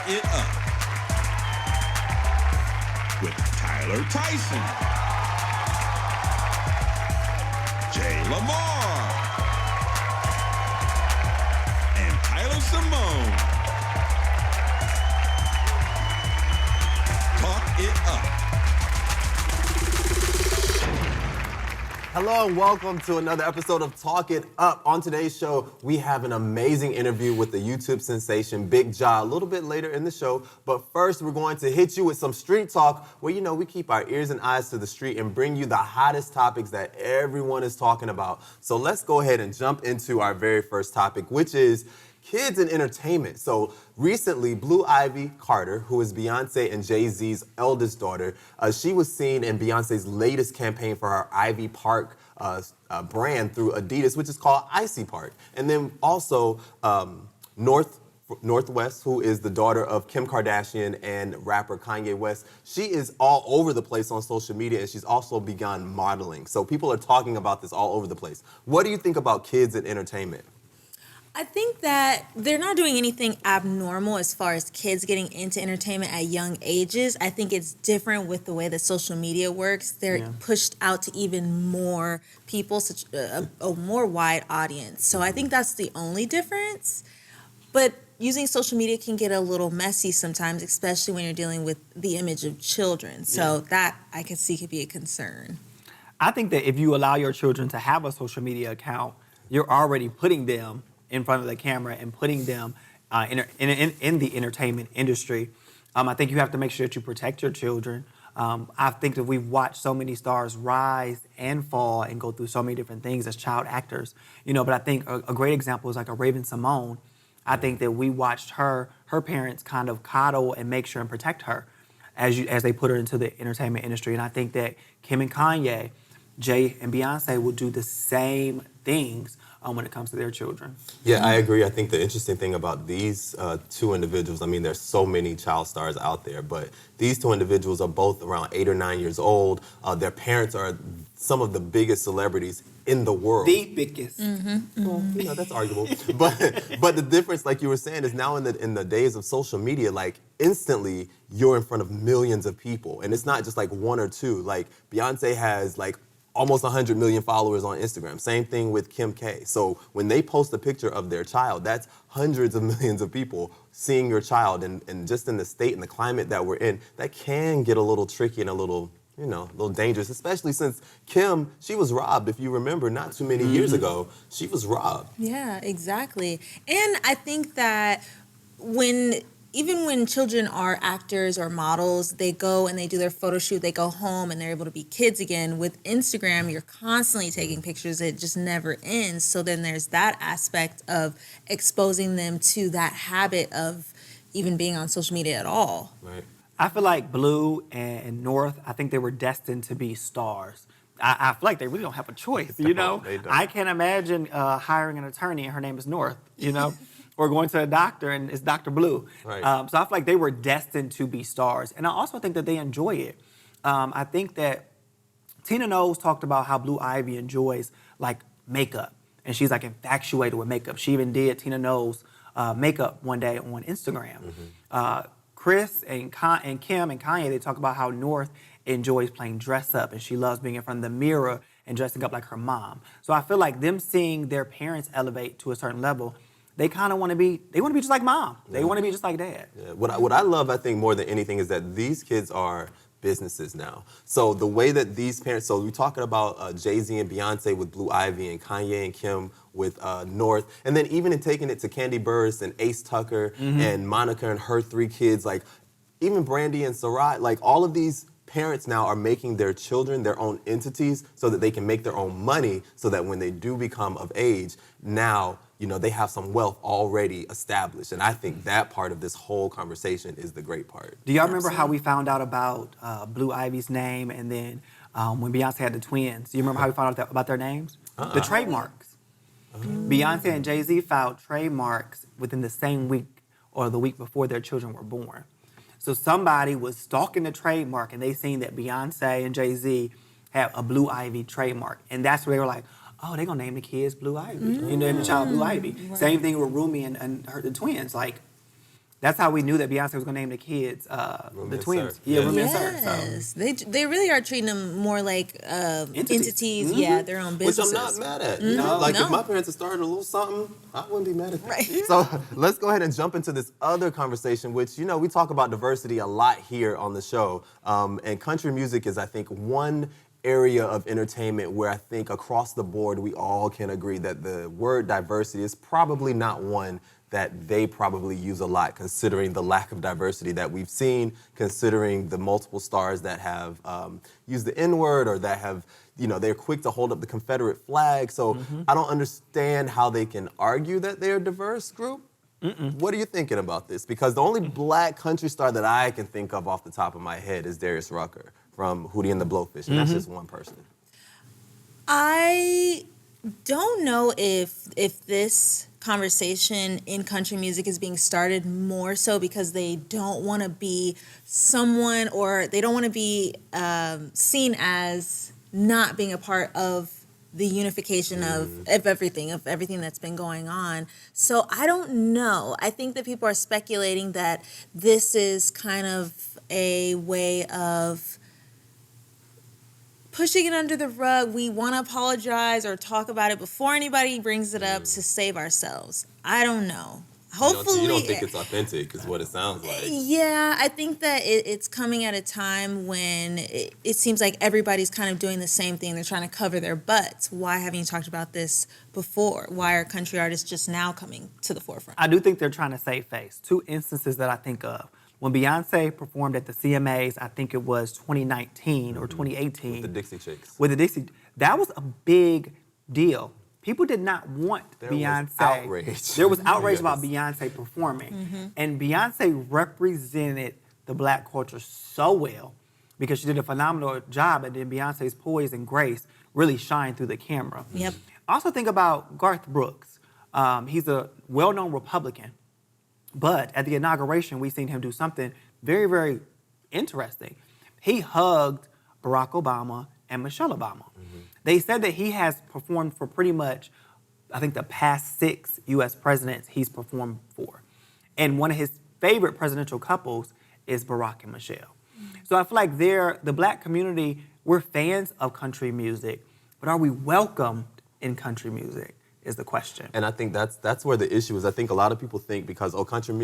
It Up with Tyson, Jay Lamar, and Simone. Talk It Up. Hello and welcome to another episode of Talk It Up. On today's show, we have an amazing interview with the YouTube sensation Big Ja a little bit later in the show. But first, we're going to hit you with some street talk where, we keep our ears and eyes to the street and bring you the hottest topics that everyone is talking about. So let's go ahead and jump into our very first topic, which is kids and entertainment. So recently, Blue Ivy Carter, who is Beyonce and Jay-Z's eldest daughter, she was seen in Beyonce's latest campaign for her Ivy Park brand through Adidas, which is called Icy Park. And then also Northwest, who is the daughter of Kim Kardashian and rapper Kanye West. She is all over the place on social media, and she's also begun modeling. So people are talking about this all over the place. What do you think about kids and entertainment? I think that they're not doing anything abnormal as far as kids getting into entertainment at young ages. I think it's different with the way that social media works. They're pushed out to even more people, such a more wide audience. So I think that's the only difference. But using social media can get a little messy sometimes, especially when you're dealing with the image of children. So that I can see could be a concern. I think that if you allow your children to have a social media account, you're already putting them in front of the camera and putting them in the entertainment industry. I think you have to make sure that you protect your children. I think that we've watched so many stars rise and fall and go through so many different things as child actors. But I think a great example is like a Raven Simone. I think that we watched her parents kind of coddle and make sure and protect her as they put her into the entertainment industry. And I think that Kim and Kanye, Jay and Beyonce will do the same things when it comes to their children. Yeah, I agree. I think the interesting thing about these two individuals, there's so many child stars out there, but these two individuals are both around 8 or 9 years old. Their parents are some of the biggest celebrities in the world. The biggest. Well, that's arguable. but the difference, like you were saying, is now in the days of social media, like instantly you're in front of millions of people. And it's not just like one or two. Like Beyonce has like almost 100 million followers on Instagram. Same thing with Kim K. So when they post a picture of their child, that's hundreds of millions of people seeing your child. And just in the state and the climate that we're in, that can get a little tricky and a little dangerous, especially since Kim, she was robbed. If you remember, not too many years ago, she was robbed. Yeah, exactly. And I think that even when children are actors or models, they go and they do their photo shoot, they go home and they're able to be kids again. With Instagram, you're constantly taking pictures. It just never ends. So then there's that aspect of exposing them to that habit of even being on social media at all. Right. I feel like Blue and North, I think they were destined to be stars. I feel like they really don't have a choice, They don't. I can't imagine hiring an attorney and her name is North, or going to a doctor and it's Dr. Blue. Right. So I feel like they were destined to be stars. And I also think that they enjoy it. I think that Tina Knowles talked about how Blue Ivy enjoys like makeup. And she's like infatuated with makeup. She even did Tina Knowles makeup one day on Instagram. Chris and Kim and Kanye, they talk about how North enjoys playing dress up and she loves being in front of the mirror and dressing up like her mom. So I feel like them seeing their parents elevate to a certain level, they kind of want to be just like mom. They want to be just like dad. Yeah. What I love, I think, more than anything is that these kids are businesses now. So the way that these parents, so we're talking about Jay-Z and Beyonce with Blue Ivy and Kanye and Kim with North, and then even in taking it to Candy Burris and Ace Tucker and Monica and her 3 kids, like even Brandy and Sarai, like all of these parents now are making their children their own entities so that they can make their own money so that when they do become of age, now, they have some wealth already established. And I think that part of this whole conversation is the great part. Do y'all remember how we found out about Blue Ivy's name and then when Beyonce had the twins? Do you remember how we found out about their names? The trademarks. Beyonce and Jay-Z filed trademarks within the same week or the week before their children were born. So somebody was stalking the trademark and they seen that Beyonce and Jay-Z had a Blue Ivy trademark. And that's where they were like, oh, they're going to name the kids Blue Ivy. Name the child Blue Ivy. Right. Same thing with Rumi and the twins. Like, That's how we knew that Beyonce was going to name the kids the and twins. Sir. Yeah, Yeah. Rumi and Sir. Yes, they really are treating them more like entities. Yeah, their own Which businesses. I'm not mad at. You know, like No. if my parents had started a little something, I wouldn't be mad at that. Right. So let's go ahead and jump into this other conversation, which, you know, we talk about diversity a lot here on the show. And country music is, I think, one area of entertainment where I think across the board we all can agree that the word diversity is probably not one that they probably use a lot, considering the lack of diversity that we've seen, considering the multiple stars that have used the N-word or that have, you know, they're quick to hold up the Confederate flag. So I don't understand how they can argue that they're a diverse group. What are you thinking about this? Because the only black country star that I can think of off the top of my head is Darius Rucker from Hootie and the Blowfish, and that's just one person. I don't know if this conversation in country music is being started more so because they don't want to be someone, or they don't want to be seen as not being a part of the unification of everything that's been going on. So I don't know. I think that people are speculating that this is kind of a way of pushing it under the rug. We want to apologize or talk about it before anybody brings it up to save ourselves. I don't know. Hopefully, you don't think it's authentic, is what it sounds like. Yeah, I think that it's coming at a time when it seems like everybody's kind of doing the same thing. They're trying to cover their butts. Why haven't you talked about this before? Why are country artists just now coming to the forefront? I do think they're trying to save face. Two instances that I think of. When Beyonce performed at the CMAs, I think it was 2019 or 2018. With the Dixie Chicks. With the Dixie, that was a big deal. People did not want Beyonce. Was outrage. There was outrage about Yes. Beyonce performing. And Beyonce represented the black culture so well because she did a phenomenal job, and then Beyonce's poise and grace really shined through the camera. Yep. Also think about Garth Brooks. He's a well-known Republican. But at the inauguration, we seen him do something very, very interesting. He hugged Barack Obama and Michelle Obama. They said that he has performed for pretty much, I think, the past 6 U.S. presidents he's performed for. And one of his favorite presidential couples is Barack and Michelle. So I feel like the black community, we're fans of country music, but are we welcomed in country music is the question. And I think that's where the issue is. I think a lot of people think because, country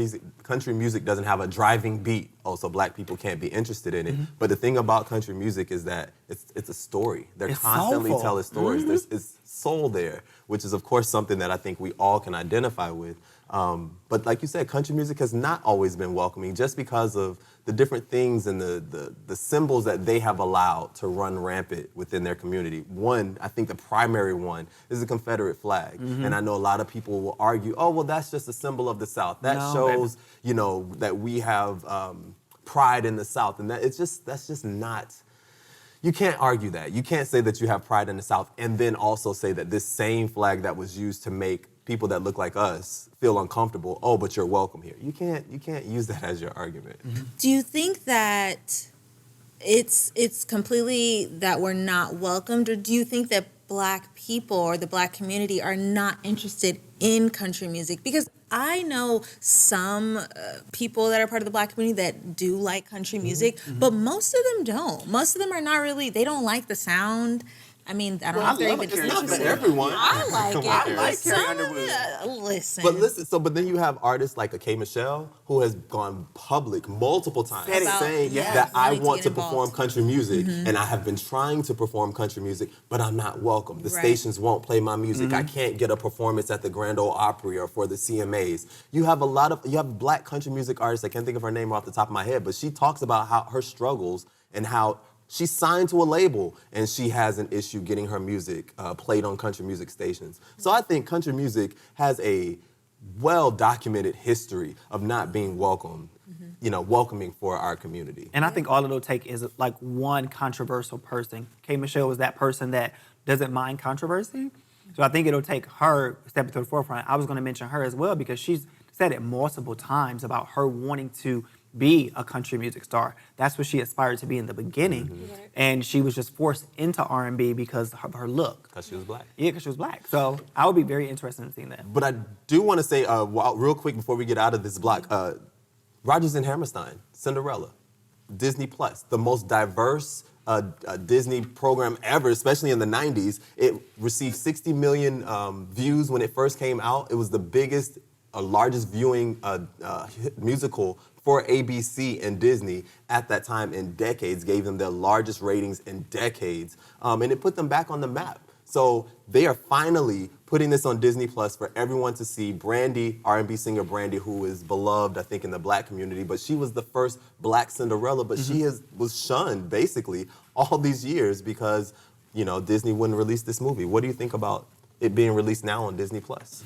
music doesn't have a driving beat, so black people can't be interested in it. But the thing about country music is that it's a story. They're It's constantly soulful. telling stories. There's it's soul there, which is, of course, something that I think we all can identify with. But like you said, country music has not always been welcoming just because of the different things and the symbols that they have allowed to run rampant within their community. One, I think the primary one is the Confederate flag. And I know a lot of people will argue, that's just a symbol of the South. That No, shows, that we have pride in the South. And that's just not... You can't argue that. You can't say that you have pride in the South and then also say that this same flag that was used to make people that look like us feel uncomfortable, but you're welcome here. You can't use that as your argument. Do you think that it's completely that we're not welcomed, or do you think that black people or the black community are not interested in country music? Because I know some people that are part of the black community that do like country music, but most of them don't. Most of them are not really, they don't like the sound. I mean, I don't know if they're even It's not for interested. everyone. I like it. I like Some Carrie of Underwood. the- Listen. But then you have artists like a K. Michelle who has gone public multiple times Said it. saying Yes, that I wanting to want get to involved. perform country music and I have been trying to perform country music, but I'm not welcome. The Right. stations won't play my music. I can't get a performance at the Grand Ole Opry or for the CMAs. You have black country music artists, I can't think of her name off the top of my head, but she talks about how her struggles and how she's signed to a label and she has an issue getting her music played on country music stations. So I think country music has a well-documented history of not being welcomed, welcoming for our community. And I think all it'll take is like one controversial person. K. Michelle was that person that doesn't mind controversy. So I think it'll take her stepping to the forefront. I was going to mention her as well because she's said it multiple times about her wanting to be a country music star. That's what she aspired to be in the beginning. And she was just forced into R&B because of her look. Because she was black. Yeah, because she was black. So I would be very interested in seeing that. But I do want to say, real quick before we get out of this block, Rodgers and Hammerstein, Cinderella, Disney Plus, the most diverse Disney program ever, especially in the 90s. It received 60 million views when it first came out. It was the biggest, largest viewing musical for ABC and Disney at that time in decades, gave them their largest ratings in decades, and it put them back on the map. So they are finally putting this on Disney Plus for everyone to see. Brandy, R&B singer Brandy, who is beloved, I think, in the black community, but she was the first black Cinderella, but she was shunned, basically, all these years because, Disney wouldn't release this movie. What do you think about it being released now on Disney Plus?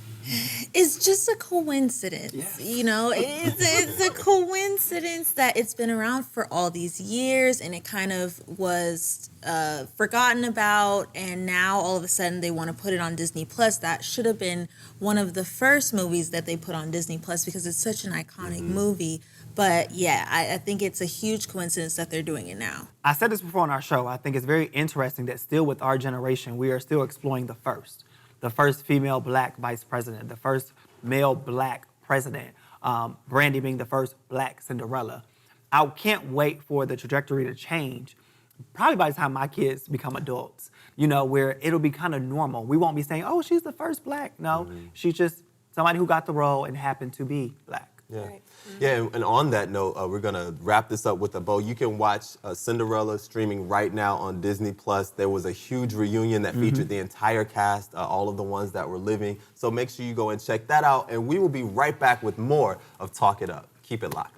It's just a coincidence, it's a coincidence that it's been around for all these years and it kind of was forgotten about, and now all of a sudden they want to put it on Disney Plus. That should have been one of the first movies that they put on Disney Plus because it's such an iconic movie. But yeah, I think it's a huge coincidence that they're doing it now. I said this before on our show. I think it's very interesting that still with our generation, we are still exploring the first female black vice president, the first male black president, Brandy being the first black Cinderella. I can't wait for the trajectory to change, probably by the time my kids become adults, where it'll be kind of normal. We won't be saying, oh, she's the first black. No, she's just somebody who got the role and happened to be black. Yeah. Right. Yeah, and on that note, we're going to wrap this up with a bow. You can watch Cinderella streaming right now on Disney Plus. There was a huge reunion that featured the entire cast, all of the ones that were living. So make sure you go and check that out, and we will be right back with more of Talk It Up. Keep it locked.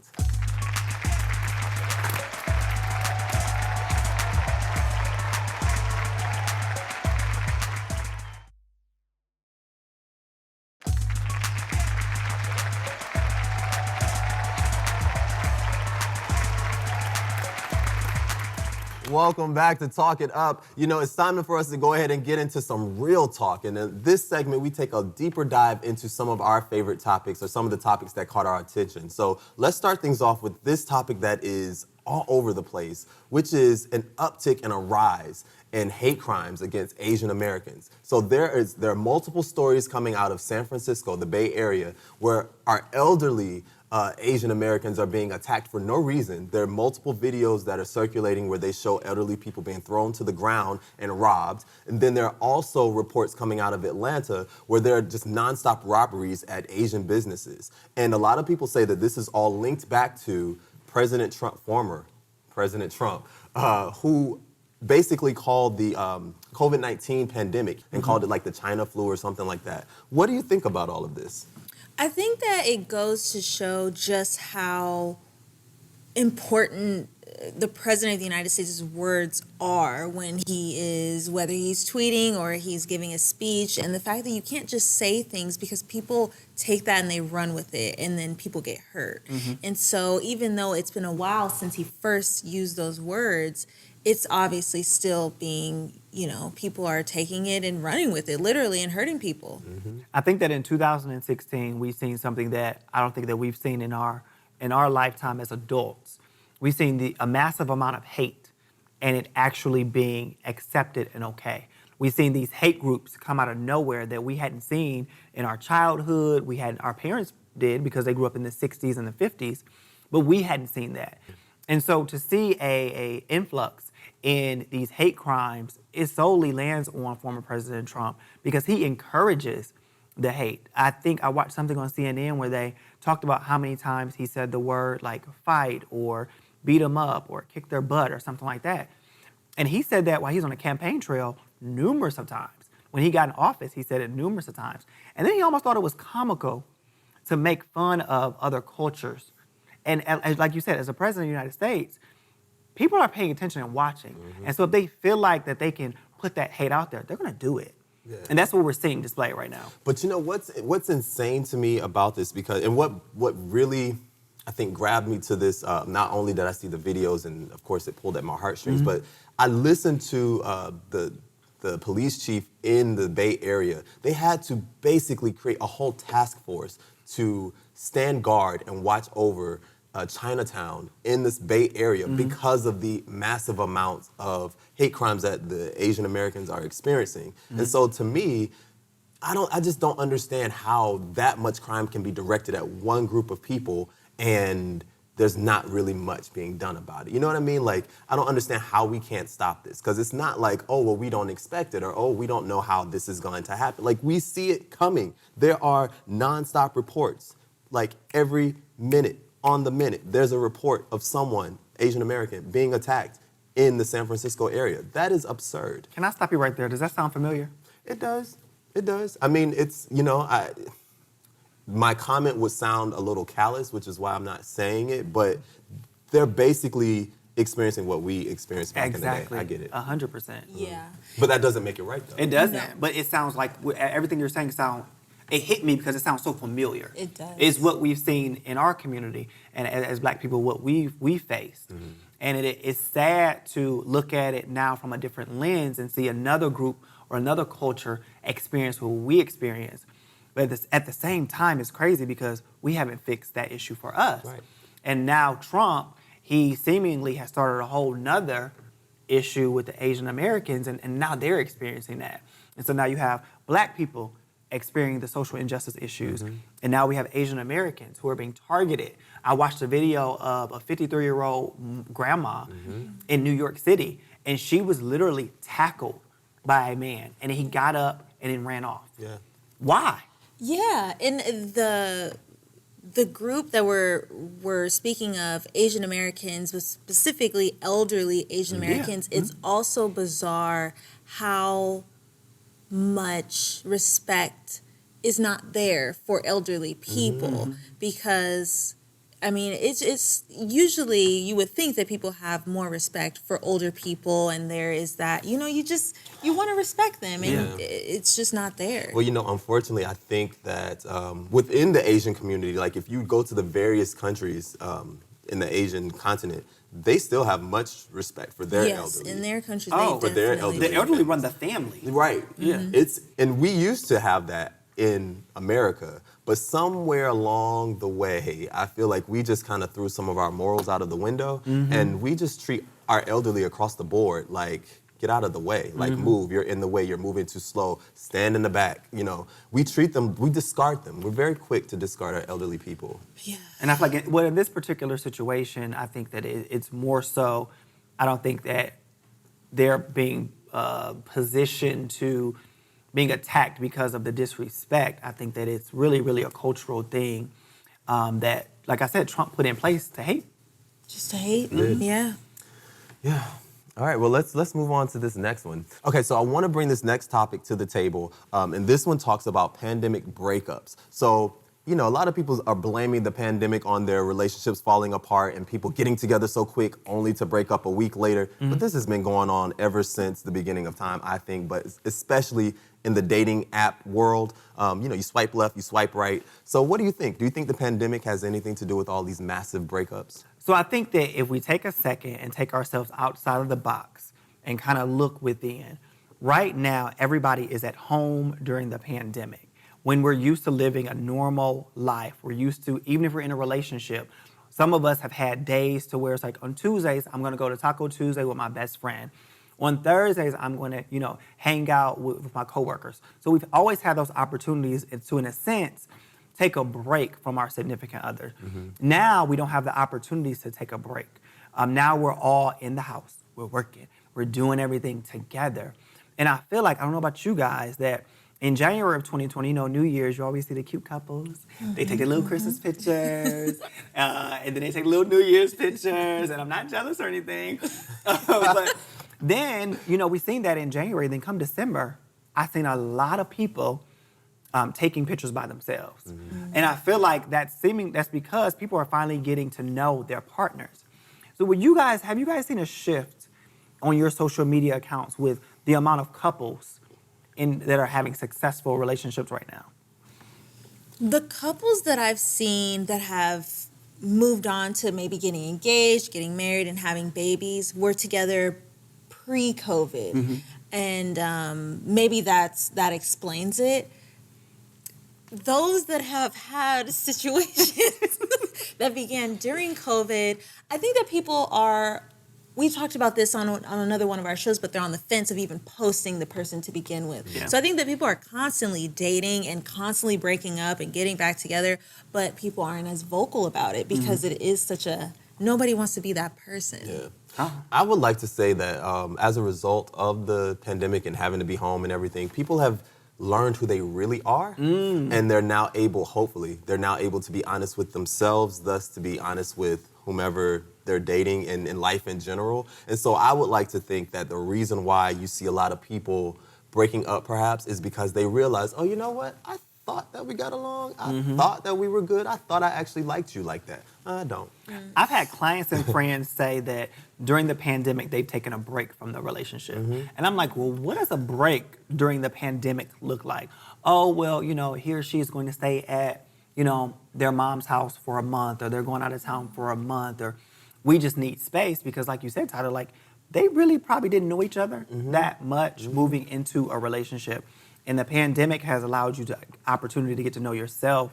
Welcome back to Talk It Up. It's time for us to go ahead and get into some real talk. And in this segment, we take a deeper dive into some of our favorite topics or some of the topics that caught our attention. So let's start things off with this topic that is all over the place, which is an uptick and a rise in hate crimes against Asian Americans. So there are multiple stories coming out of San Francisco, the Bay Area, where our elderly Asian Americans are being attacked for no reason. There are multiple videos that are circulating where they show elderly people being thrown to the ground and robbed. And then there are also reports coming out of Atlanta where there are just nonstop robberies at Asian businesses. And a lot of people say that this is all linked back to President Trump, former President Trump, who basically called the COVID-19 pandemic and called it like the China flu or something like that. What do you think about all of this? I think that it goes to show just how important the President of the United States' words are when whether he's tweeting or he's giving a speech, and the fact that you can't just say things because people take that and they run with it and then people get hurt. And so even though it's been a while since he first used those words, it's obviously still being, people are taking it and running with it, literally, and hurting people. I think that in 2016, we've seen something that I don't think that we've seen in our lifetime as adults. We've seen a massive amount of hate and it actually being accepted and okay. We've seen these hate groups come out of nowhere that we hadn't seen in our childhood. Our parents did because they grew up in the 60s and the 50s, but we hadn't seen that. And so to see a influx in these hate crimes, it solely lands on former President Trump because he encourages the hate. I think I watched something on CNN where they talked about how many times he said the word like fight or beat them up or kick their butt or something like that. And he said that while he's on the campaign trail numerous of times. When he got in office, he said it numerous of times. And then he almost thought it was comical to make fun of other cultures. And like you said, as a president of the United States, people are paying attention and watching. And so if they feel like that they can put that hate out there, they're going to do it. Yeah. And that's what we're seeing displayed right now. But what's insane to me about this, what really I think grabbed me to this, not only did I see the videos and of course it pulled at my heartstrings, but I listened to the police chief in the Bay Area. They had to basically create a whole task force to stand guard and watch over Chinatown in this Bay Area because of the massive amounts of hate crimes that the Asian Americans are experiencing. And so to me, I just don't understand how that much crime can be directed at one group of people and there's not really much being done about it. You know what I mean? Like, I don't understand how we can't stop this, because it's not like, oh, well, we don't expect it, or, oh, we don't know how this is going to happen. Like, we see it coming. There are nonstop reports, like every minute, on the minute, there's a report of someone, Asian American, being attacked in the San Francisco area. That is absurd. Can I stop you right there? Does that sound familiar? It does. It does. I mean, it's, my comment would sound a little callous, which is why I'm not saying it, but they're basically experiencing what we experienced back in the day. I get it. 100%. Yeah. But that doesn't make it right, though. It doesn't. But it sounds like everything you're saying it hit me because it sounds so familiar. It does. It's what we've seen in our community and as Black people, what we faced. Mm-hmm. And it's sad to look at it now from a different lens and see another group or another culture experience what we experienced. But at the same time, it's crazy because we haven't fixed that issue for us. Right. And now Trump, he seemingly has started a whole nother issue with the Asian Americans, and now they're experiencing that. And so now you have Black people experiencing the social injustice issues, and now we have Asian Americans who are being targeted. I watched a video of a 53-year-old grandma in New York City, and she was literally tackled by a man, and he got up and then ran off. Yeah. Why? Yeah, and the group that we're speaking of, Asian Americans, was specifically elderly Asian Americans. It's also bizarre how much respect is not there for elderly people because, I mean, it's usually you would think that people have more respect for older people, and there is that, you want to respect them, and it's just not there. Well, unfortunately, I think that within the Asian community, like if you go to the various countries in the Asian continent, they still have much respect for their elderly. In their countries, for their elderly. The elderly run the family. Right. Yeah. And we used to have that in America, but somewhere along the way, I feel like we just kind of threw some of our morals out of the window, and we just treat our elderly across the board like, get out of the way, like move, you're in the way, you're moving too slow, stand in the back. We treat them, we discard them. We're very quick to discard our elderly people. Yeah. And I feel like, in this particular situation, I think that it's more so, I don't think that they're being positioned to being attacked because of the disrespect. I think that it's really, really a cultural thing that, like I said, Trump put in place to hate. Just to hate? Yeah. Yeah. All right, well, let's move on to this next one. Okay, so I want to bring this next topic to the table, and this one talks about pandemic breakups. So, a lot of people are blaming the pandemic on their relationships falling apart and people getting together so quick only to break up a week later. But this has been going on ever since the beginning of time, I think, but especially in the dating app world. You swipe left, you swipe right. So what do you think? Do you think the pandemic has anything to do with all these massive breakups? So I think that if we take a second and take ourselves outside of the box and kind of look within, right now, everybody is at home during the pandemic. When we're used to living a normal life, we're used to, even if we're in a relationship, some of us have had days to where it's like, on Tuesdays, I'm gonna go to Taco Tuesday with my best friend. On Thursdays, I'm gonna, hang out with my coworkers. So we've always had those opportunities to, in a sense, take a break from our significant other. Now we don't have the opportunities to take a break. Now we're all in the house, we're working, we're doing everything together. And I feel like, I don't know about you guys, that in January of 2020, New Year's, you always see the cute couples. They take their little Christmas pictures, and then they take little New Year's pictures, and I'm not jealous or anything. But then, we've seen that in January, then come December, I've seen a lot of people taking pictures by themselves. And I feel like that's because people are finally getting to know their partners. So have you guys seen a shift on your social media accounts with the amount of couples that are having successful relationships right now? The couples that I've seen that have moved on to maybe getting engaged, getting married, and having babies were together pre-COVID. And maybe that explains it. Those that have had situations that began during COVID, I think that people are we talked about this on another one of our shows, but they're on the fence of even posting the person to begin with. Yeah. So I think that people are constantly dating and constantly breaking up and getting back together, but people aren't as vocal about it because it is such a, nobody wants to be that person. Yeah. Huh? I would like to say that as a result of the pandemic and having to be home and everything, people have learned who they really are, and they're now able, hopefully, they're now able to be honest with themselves, thus to be honest with whomever they're dating and in life in general. And so I would like to think that the reason why you see a lot of people breaking up perhaps is because they realize, oh, you know what? I thought that we got along. I thought that we were good. I thought I actually liked you like that. I don't. I've had clients and friends say that during the pandemic, they've taken a break from the relationship. And I'm like, well, what does a break during the pandemic look like? Oh, well, you know, he or she is going to stay at, you know, their mom's house for a month, or they're going out of town for a month, or we just need space because, like you said, Tyler, like, they really probably didn't know each other that much moving into a relationship. And the pandemic has allowed you the opportunity to get to know yourself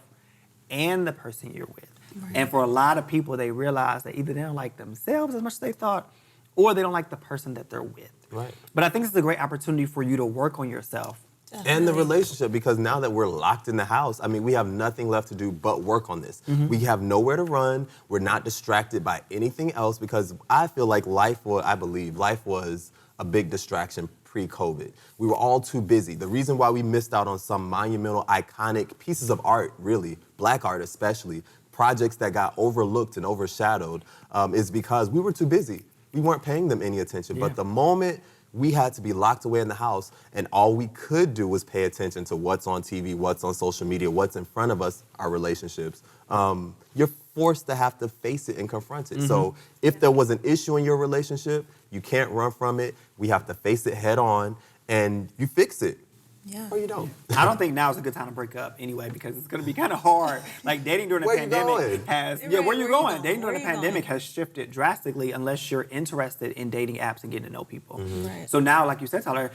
and the person you're with. Right. And for a lot of people, they realize that either they don't like themselves as much as they thought, or they don't like the person that they're with. Right. But I think it's a great opportunity for you to work on yourself. And the relationship, because now that we're locked in the house, I mean, we have nothing left to do but work on this. We have nowhere to run. We're not distracted by anything else because I feel like life was a big distraction pre-COVID. We were all too busy. The reason why we missed out on some monumental, iconic pieces of art, really, black art especially, projects that got overlooked and overshadowed, is because we were too busy. We weren't paying them any attention. But the moment we had to be locked away in the house and all we could do was pay attention to what's on TV, what's on social media, what's in front of us, our relationships, you're forced to have to face it and confront it. So if there was an issue in your relationship, you can't run from it. We have to face it head on and you fix it. Yeah. Or you don't. I don't think now is a good time to break up anyway because it's going to be kind of hard. Like dating during the Where you pandemic going? has, Right, where you where you going? going? Dating during Where the you pandemic going? has shifted drastically unless you're interested in dating apps and getting to know people. Right. So now, like you said, Tyler,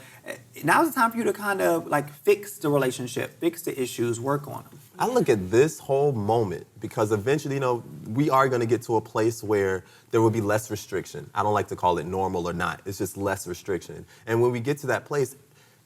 now's the time for you to kind of like fix the relationship, fix the issues, work on them. I look at this whole moment because eventually, you know, we are going to get to a place where there will be less restriction. I don't like to call it normal or not. It's just less restriction. And when we get to that place,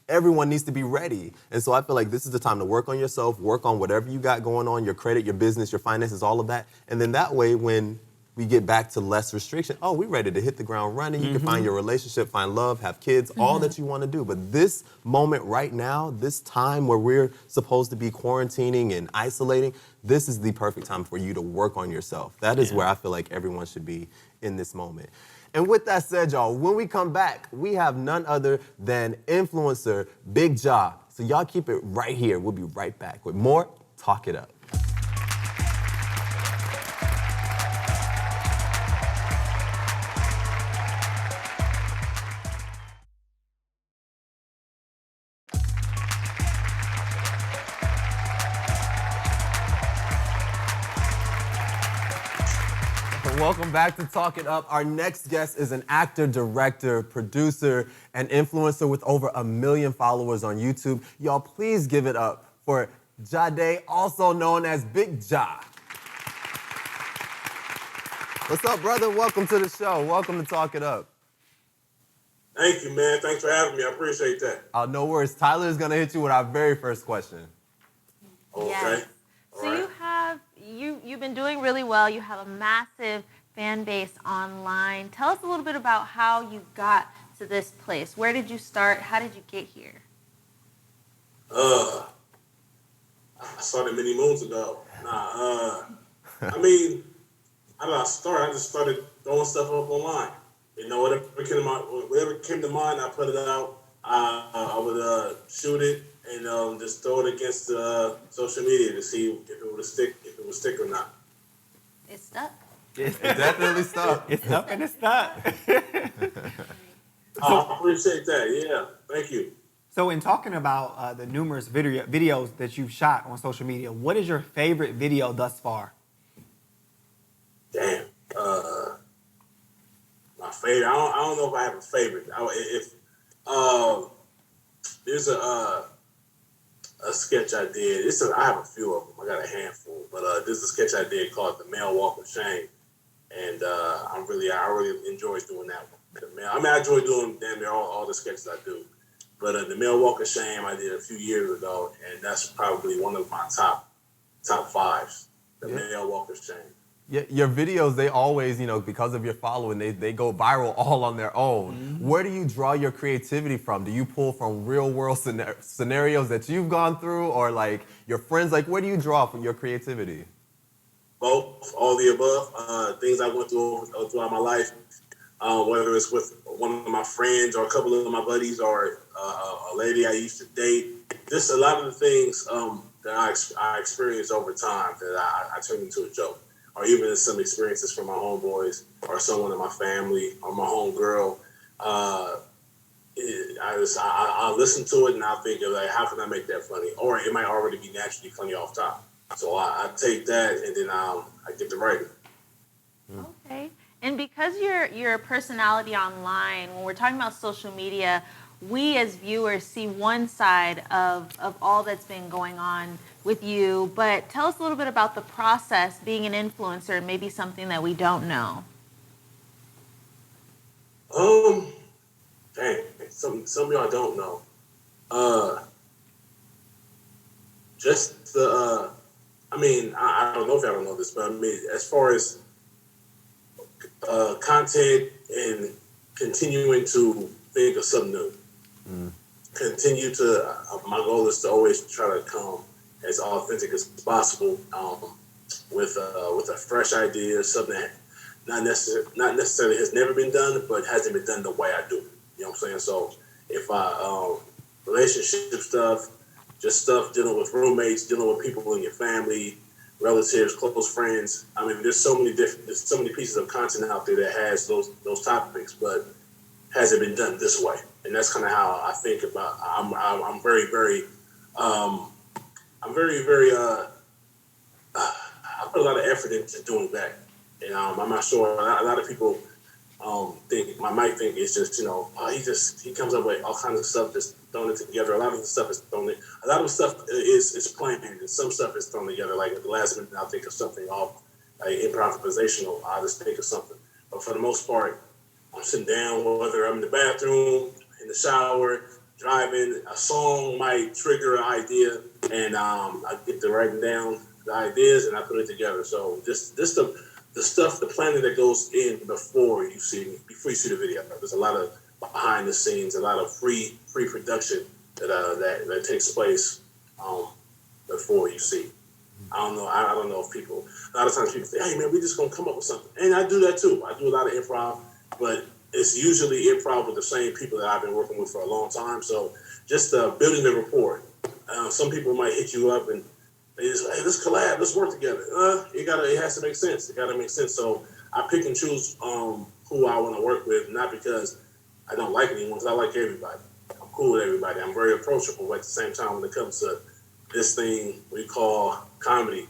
everyone needs to be ready. And so I feel like this is the time to work on yourself, work on whatever you got going on, your credit, your business, your finances, all of that. And then that way, when we get back to less restriction, oh, we're ready to hit the ground running. You can find your relationship, find love, have kids, all that you want to do. But this moment right now, this time where we're supposed to be quarantining and isolating, this is the perfect time for you to work on yourself. That is where I feel like everyone should be in this moment. And with that said, y'all, when we come back, we have none other than influencer Big Jaw. So y'all keep it right here. We'll be right back with more Talk It Up. Welcome back to Talk It Up. Our next guest is an actor, director, producer, and influencer with over 1 million followers on YouTube. Y'all, please give it up for Jade, also known as Big Jaw. What's up, brother? Welcome to the show. Welcome to Talk It Up. Thank you, man. Thanks for having me. I appreciate that. No worries. Tyler is going to hit you with our very first question. Okay. Yes. So All right. you have you've been doing really well. You have a massive fan base online. Tell us a little bit about how you got to this place. Where did you start? How did you get here? I started many moons ago. I mean, how did I start? I just started throwing stuff up online. You know, whatever came to mind, I put it out. I would shoot it and just throw it against social media to see if it would stick or not. It stuck. It definitely stuck. It's up and it's stuck. I appreciate that. Yeah, thank you. So in talking about the numerous videos that you've shot on social media, what is your favorite video thus far? Damn. My favorite. I don't know if I have a favorite. There's a sketch I did. I have a few of them. I got a handful, but there's a sketch I did called "The Male Walk of Shame," and I really enjoy doing that one. Man, I mean, I enjoy doing damn near all the sketches I do. But the Male Walk of Shame I did a few years ago, and that's probably one of my top fives. The Male Walk of Shame. Yeah, your videos, they always, because of your following, they go viral all on their own. Mm-hmm. Where do you draw your creativity from? Do you pull from real world scenarios that you've gone through, or like your friends? Like, where do you draw from your creativity? Both, all the above. Things I went through throughout my life, whether it's with one of my friends or a couple of my buddies or a lady I used to date. Just a lot of the things that I experienced over time that I turned into a joke. Or even some experiences from my homeboys or someone in my family or my homegirl. I listen to it and I think of like, how can I make that funny? Or it might already be naturally funny off top. So I take that and then I get to writing. Okay. And because your personality online, when we're talking about social media, we as viewers see one side of all that's been going on with you, but tell us a little bit about the process being an influencer and maybe something that we don't know. Dang, some of y'all don't know. Just the, I mean, I don't know if y'all don't know this, but I mean, as far as content and continuing to think of something new. Continue to, my goal is to always try to come as authentic as possible with a fresh idea, something that not necessarily has never been done, but hasn't been done the way I do. You know what I'm saying? So if relationship stuff, just stuff dealing with roommates, dealing with people in your family, relatives, close friends. I mean, there's so many pieces of content out there that has those topics, but hasn't been done this way. And that's kind of how I think about. I'm very, very. I put a lot of effort into doing that, and I'm not sure. A lot of people might think it's just he comes up with all kinds of stuff, just throwing it together. A lot of the stuff is thrown in. A lot of stuff is planned, and some stuff is thrown together. Like at the last minute, I'll think of something off, like improvisational. I'll just think of something. But for the most part, I'm sitting down, whether I'm in the bathroom, in the shower, driving. A song might trigger an idea, and I get to writing down the ideas and I put it together. So just the stuff, the planning that goes in before you see the video. There's a lot of behind the scenes, a lot of pre-production that takes place before you see. I don't know if people. A lot of times people say, "Hey man, we're just gonna come up with something," and I do that too. I do a lot of improv, but it's usually improv with the same people that I've been working with for a long time. So just building the rapport. Some people might hit you up and they just, hey, let's collab, let's work together. It has to make sense. It got to make sense. So I pick and choose who I want to work with, not because I don't like anyone, because I like everybody. I'm cool with everybody. I'm very approachable, but at the same time, when it comes to this thing we call comedy,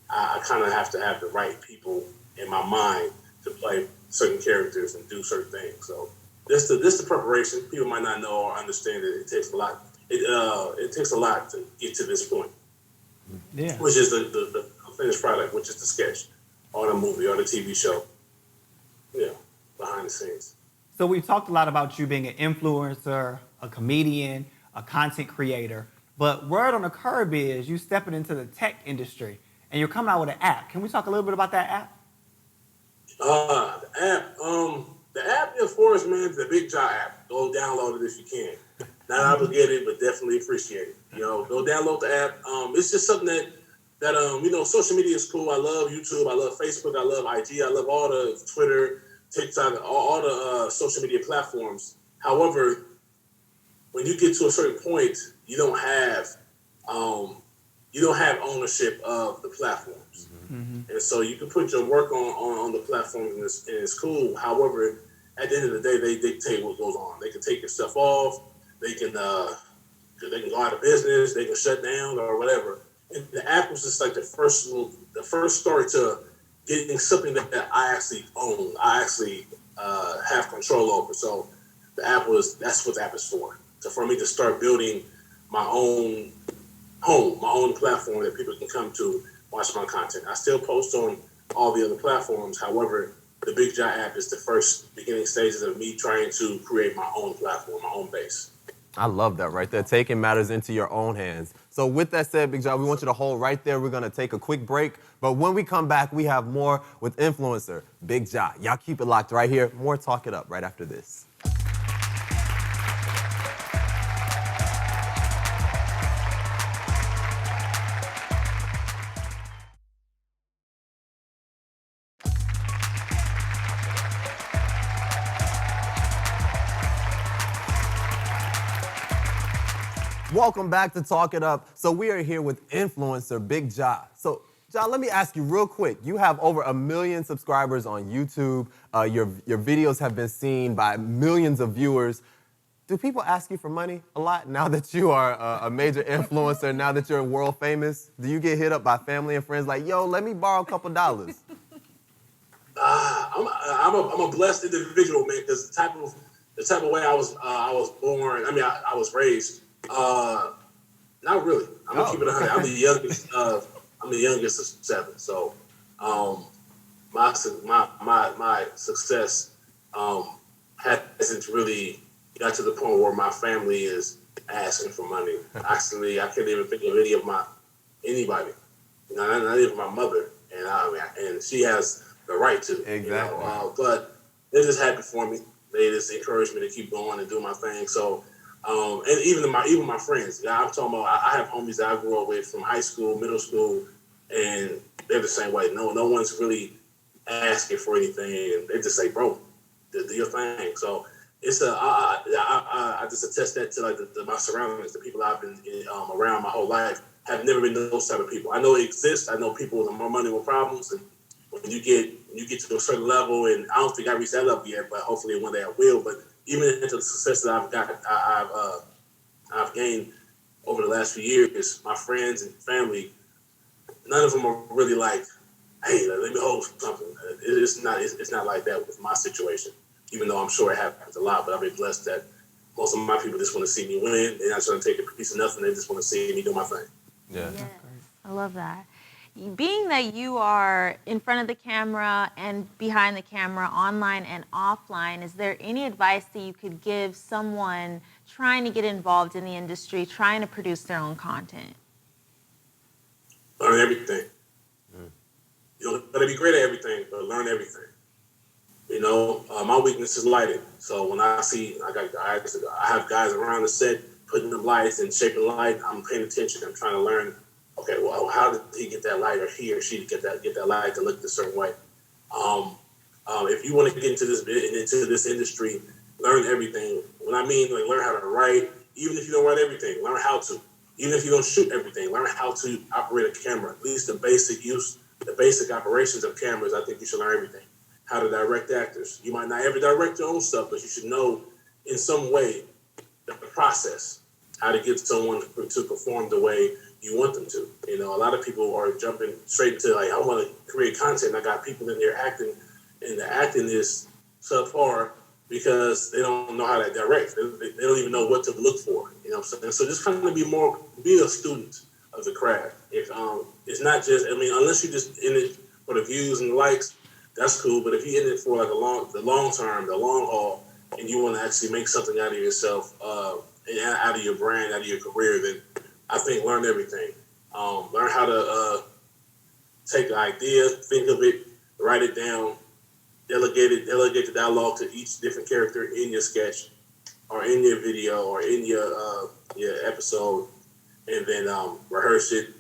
I kind of have to have the right people in my mind to play certain characters and do certain things. So this the preparation. People might not know or understand that it takes a lot. It takes a lot to get to this point. Yeah. Which is the finished product, which is the sketch, or the movie, or the TV show. Yeah, behind the scenes. So we've talked a lot about you being an influencer, a comedian, a content creator. But word on the curb is you stepping into the tech industry and you're coming out with an app. Can we talk a little bit about that app? The app, of course, man, the Big Jaw app. Go download it if you can. Not obligated, but definitely appreciate it. Go download the app. It's just something that social media is cool. I love YouTube. I love Facebook. I love IG. I love all the Twitter, TikTok, all the social media platforms. However, when you get to a certain point, you don't have ownership of the platforms. Mm-hmm. And so you can put your work on the platform and it's cool. However, at the end of the day, they dictate what goes on. They can take your stuff off. They can go out of business. They can shut down or whatever. And the app was just like the first start to getting something that I actually own. I actually have control over. So that's what the app is for. So for me to start building my own home, my own platform that people can come to watch my content. I still post on all the other platforms. However, the Big Jaw app is the first beginning stages of me trying to create my own platform, my own base. I love that right there, taking matters into your own hands. So with that said, Big Jaw, we want you to hold right there. We're going to take a quick break. But when we come back, we have more with influencer Big Jaw. Y'all keep it locked right here. More Talk It Up right after this. Welcome back to Talk It Up. So we are here with influencer Big Jaw. So Jaw, let me ask you real quick. You have over 1 million subscribers on YouTube. Your videos have been seen by millions of viewers. Do people ask you for money a lot now that you are a major influencer, now that you're world famous? Do you get hit up by family and friends like, yo, let me borrow a couple dollars? I'm a blessed individual, man, because the type of way I was born, I was raised. Not really. I'm gonna keep it 100. I'm the youngest of 7. So, my success hasn't really got to the point where my family is asking for money. Actually, I can't even think of anybody. You know, not even my mother, and she has the right to. Exactly. You know? But they're just happy for me. They just encourage me to keep going and do my thing. So. And even my friends, I'm talking about. I have homies that I grew up with from high school, middle school, and they're the same way. No one's really asking for anything, and they just say, "Bro, do your thing." So it's I just attest that to like my surroundings, the people I've been around my whole life have never been those type of people. I know it exists. I know people with more money with problems, and when you get to a certain level, and I don't think I reached that level yet, but hopefully one day I will. But even into the success that I've gained over the last few years, my friends and family, none of them are really like, hey, let me hold something. It's not like that with my situation, even though I'm sure it happens a lot. But I've been blessed that most of my people just want to see me win. They're not trying to take a piece of nothing. They just want to see me do my thing. Yeah. Yes, I love that. Being that you are in front of the camera and behind the camera, online and offline, is there any advice that you could give someone trying to get involved in the industry, trying to produce their own content? Learn everything. You don't gotta be great at everything, but learn everything. You know, my weakness is lighting. So when I have guys around the set putting the lights and shaping light, I'm paying attention. I'm trying to learn. Okay, well, how did he get that light, or he or she get that light to look a certain way? If you want to get into this industry, learn everything. When I mean like learn how to write, even if you don't write everything, learn how to. Even if you don't shoot everything, learn how to operate a camera. At least the basic operations of cameras. I think you should learn everything. How to direct actors. You might not ever direct your own stuff, but you should know in some way the process, how to get someone to perform the way you want them to. You know, a lot of people are jumping straight into like, I want to create content. I got people in there acting, and the acting is subpar because they don't know how to direct. They don't even know what to look for. You know what I'm saying? So just kind of be a student of the craft. If it's not just, unless you're just in it for the views and the likes, that's cool. But if you're in it for like the long term, the long haul, and you want to actually make something out of yourself, and out of your brand, out of your career, then I think learn everything. Learn how to take an idea, think of it, write it down, delegate the dialogue to each different character in your sketch, or in your video, or in your episode, and then rehearse it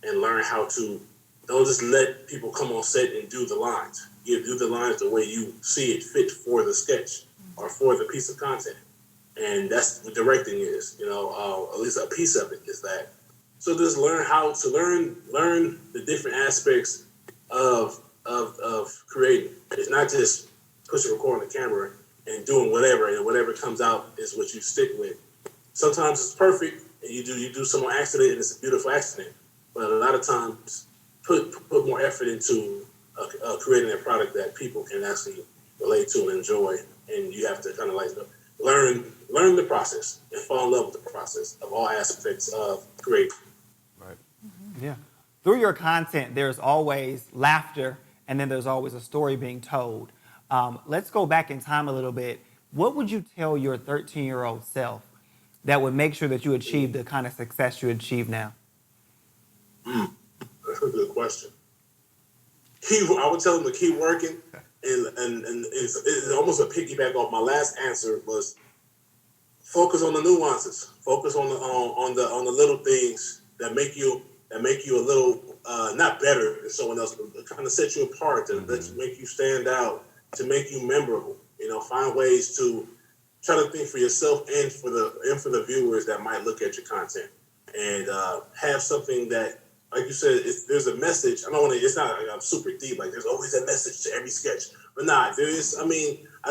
and learn how to. Don't just let people come on set and do the lines. You do the lines the way you see it fit for the sketch or for the piece of content. And that's what directing is, at least a piece of it is that. So just learn how to learn the different aspects of creating. It's not just pushing record on the camera and doing whatever, and whatever comes out is what you stick with. Sometimes it's perfect, and you do some accident, and it's a beautiful accident. But a lot of times, put more effort into creating a product that people can actually relate to and enjoy, and you have to kind of like learn the process and fall in love with the process of all aspects of creating. Right. Yeah. Through your content, there's always laughter, and then there's always a story being told. Let's go back in time a little bit. What would you tell your 13-year-old self that would make sure that you achieve the kind of success you achieve now? That's a good question. I would tell him to keep working, and it's almost a piggyback off my last answer was focus on the nuances, focus on the little things that make you a little not better than someone else, but kind of set you apart, to make you stand out, to make you memorable. Find ways to try to think for yourself and for the viewers that might look at your content, and have something that, like you said, there's a message. I don't want to. It's not like I'm super deep. Like there's always a message to every sketch, but there is. I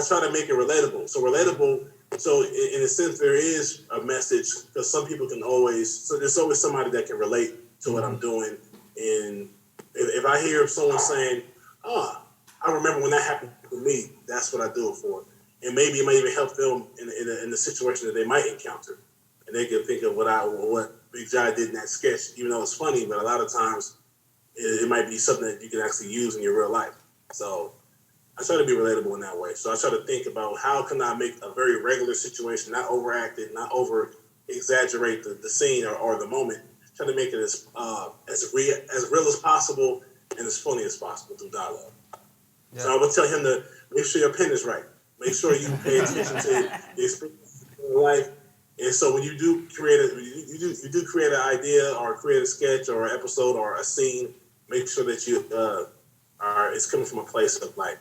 try to make it relatable. So relatable. So in a sense, there is a message because some people can always. So there's always somebody that can relate to what I'm doing. And if I hear someone saying, "Oh, I remember when that happened to me," that's what I do it for. And maybe it might even help them in the situation that they might encounter, and they can think of what Big Jai did in that sketch, even though it's funny, but a lot of times it might be something that you can actually use in your real life. So I try to be relatable in that way. So I try to think about how can I make a very regular situation, not overact it, not over exaggerate the scene or the moment. Try to make it as real as possible and as funny as possible through dialogue. Yeah. So I would tell him to make sure your pen is right. Make sure you pay attention to the experience of life. And so when you do create an idea or create a sketch or an episode or a scene, make sure that you it's coming from a place of like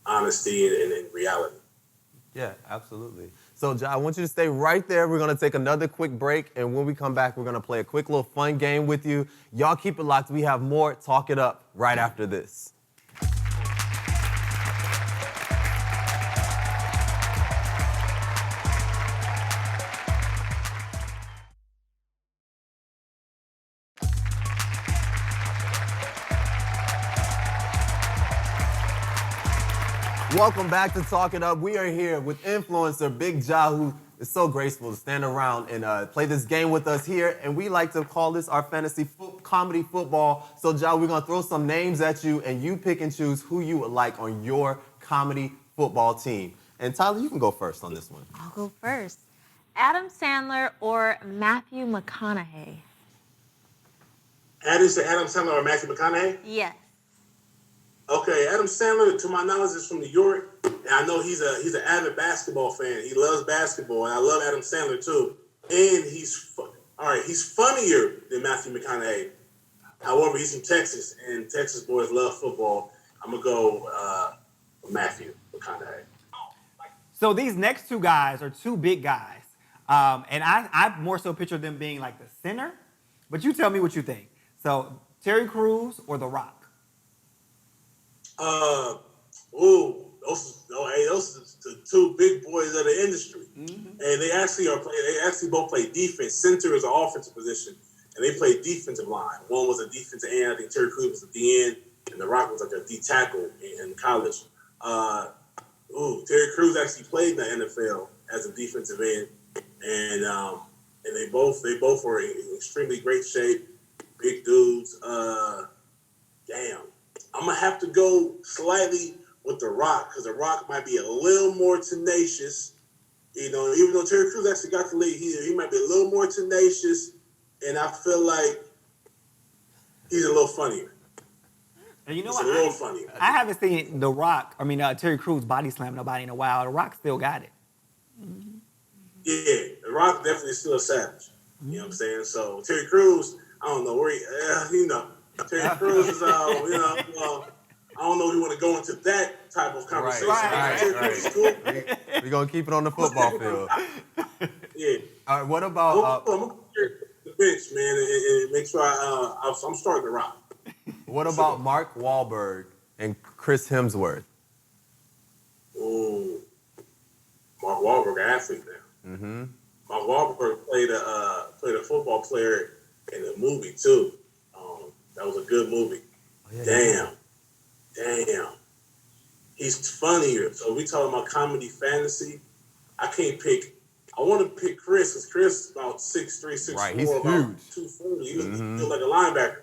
honesty and reality. Yeah, absolutely. So, Jai, I want you to stay right there. We're going to take another quick break, and when we come back, we're going to play a quick little fun game with you. Y'all keep it locked. We have more Talk It Up right after this. Welcome back to Talk It Up. We are here with influencer Big Jai, who is so graceful to stand around and play this game with us here. And we like to call this our fantasy comedy football. So, Jai, we're going to throw some names at you, and you pick and choose who you would like on your comedy football team. And Tyler, you can go first on this one. I'll go first. Adam Sandler or Matthew McConaughey? Adam Sandler or Mackie McConaughey? Yes. Okay, Adam Sandler, to my knowledge, is from New York, and I know he's an avid basketball fan. He loves basketball, and I love Adam Sandler too. And he's funnier than Matthew McConaughey. However, he's from Texas, and Texas boys love football. I'm gonna go Matthew McConaughey. So these next two guys are two big guys, and I more so picture them being like the center. But you tell me what you think. So Terry Crews or The Rock? Those are the two big boys of the industry, and they actually both play defense. Center is an offensive position, and they play defensive line. One was a defensive end. I think Terry Crews was a D end, and The Rock was like a D tackle in college. Terry Crews actually played in the NFL as a defensive end, and they both were in extremely great shape, big dudes. I'm gonna have to go slightly with The Rock because The Rock might be a little more tenacious. Even though Terry Crews actually got the lead, he might be a little more tenacious, and I feel like he's a little funnier. And you know he's what? A little funnier. I haven't seen Terry Crews body slam nobody in a while. The Rock still got it. Yeah, The Rock definitely still a savage. You know what I'm saying? So Terry Crews, I don't know where Terry Crews is, I don't know if you want to go into that type of conversation. Right. Terry Crews is cool. We're going to keep it on the football field. Yeah. All right, what about... I'm going to clear the bench, man, and make sure I'm starting to rock. What about Mark Wahlberg and Chris Hemsworth? Ooh. Mark Wahlberg, an athlete now. Mm-hmm. Mark Wahlberg played a football player in a movie, too. That was a good movie. Oh, yeah. Damn. He's funnier. So we talking about comedy fantasy. I can't pick. I want to pick Chris because Chris is about 6'3", 6'4", right, he's about huge. 240. He looks like a linebacker.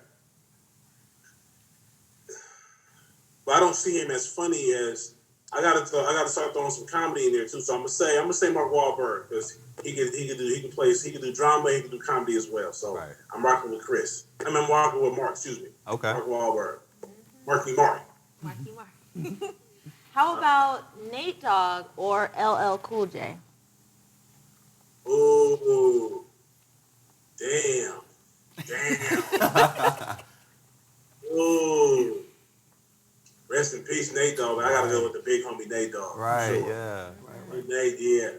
But I don't see him as funny as I gotta start throwing some comedy in there too. So I'm gonna say Mark Wahlberg because he can do drama, he can do comedy as well. So Right. I'm rocking with Chris. I'm rocking with Mark. Excuse me. Okay. Mark Wahlberg. Marky Mark. Marky Mark. How about Nate Dogg or LL Cool J? Ooh. Damn. Ooh. Rest in peace, Nate Dogg. I gotta go with the big homie Nate Dogg. Right, Sure. yeah. Nate, yeah.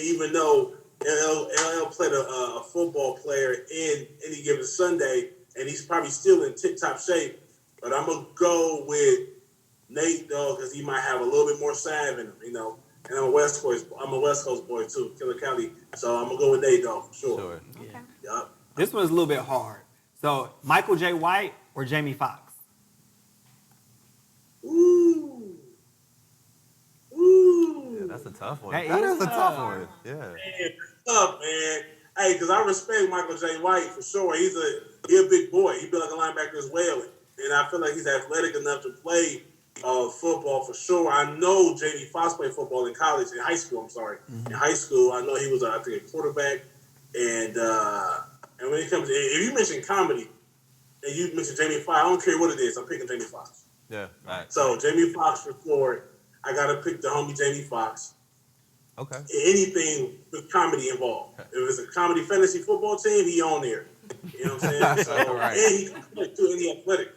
Even though LL played a football player in Any Given Sunday, and he's probably still in tip-top shape, but I'm gonna go with Nate Dogg because he might have a little bit more salve in him, you know. And I'm a West Coast boy too, Killer County. So I'm gonna go with Nate Dogg for sure. Sure. Okay. Yup. This one's a little bit hard. So Michael J. White or Jamie Foxx? Ooh. Yeah, that's a tough one. That That is is a tough tough. one. Yeah. Man, tough, man. Hey, because I respect Michael J. White for sure. He's a big boy. He built like a linebacker as well. And I feel like he's athletic enough to play football for sure. I know Jamie Foxx played football in high school. In high school, I know he was, I think, a quarterback. And when it comes to, if you mention comedy and you mention Jamie Foxx, I don't care what it is, I'm picking Jamie Foxx. Yeah. Right. So Jamie Foxx for Floyd. I gotta pick the homie Jamie Foxx. Okay. Anything with comedy involved. If it's a comedy fantasy football team, he on there. You know what I'm saying? So, Right. And he can play too, and he's athletic.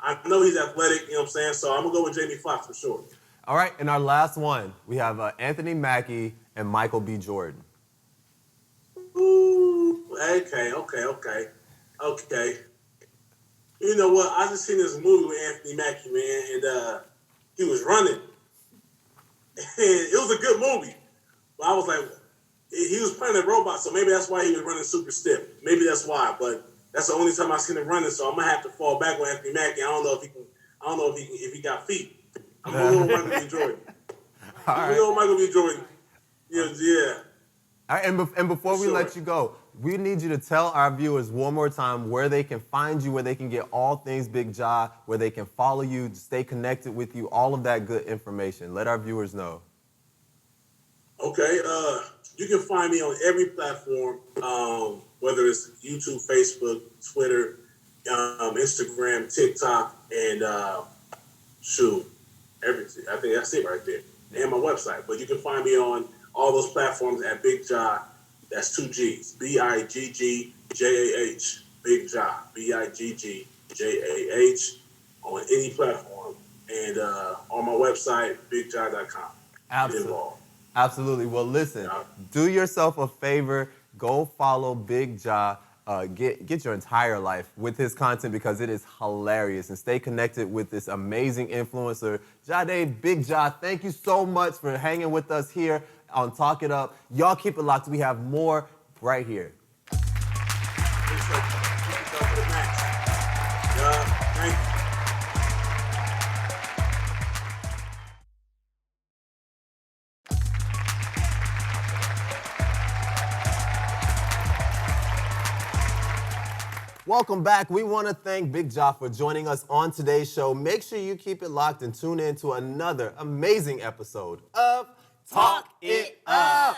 I know he's athletic, you know what I'm saying? So I'm gonna go with Jamie Foxx for sure. All right, and our last one, we have Anthony Mackie and Michael B. Jordan. Ooh, okay. You know what? I just seen this movie with Anthony Mackie, man, and he was running. And it was a good movie. But I was like, he was playing a robot, so maybe that's why he was running super stiff. Maybe that's why, but that's the only time I've seen him running, so I'm gonna have to fall back on Anthony Mackie. I don't know if he got feet. I'm gonna go with Michael B. Jordan. All I'm right. gonna go with Michael B. Jordan. Yeah. All right, and before we Sure. let you go, we need you to tell our viewers one more time where they can find you, where they can get all things Big Ja, where they can follow you, stay connected with you, all of that good information. Let our viewers know. Okay, you can find me on every platform, whether it's YouTube, Facebook, Twitter, Instagram, TikTok, and everything. I think that's it right there. And my website. But you can find me on all those platforms at Big Ja. That's 2 G's. BIGGJAH. Big Ja. BIGGJAH on any platform. And on my website, bigja.com. Absolutely. Absolutely. Well, listen, do yourself a favor. Go follow Big Ja. Get your entire life with his content because it is hilarious. And stay connected with this amazing influencer, Jade. Big Ja, thank you so much for hanging with us here on Talk It Up. Y'all keep it locked. We have more right here. Thank you. Welcome back. We want to thank Big Ja for joining us on today's show. Make sure you keep it locked and tune in to another amazing episode of Talk It Up.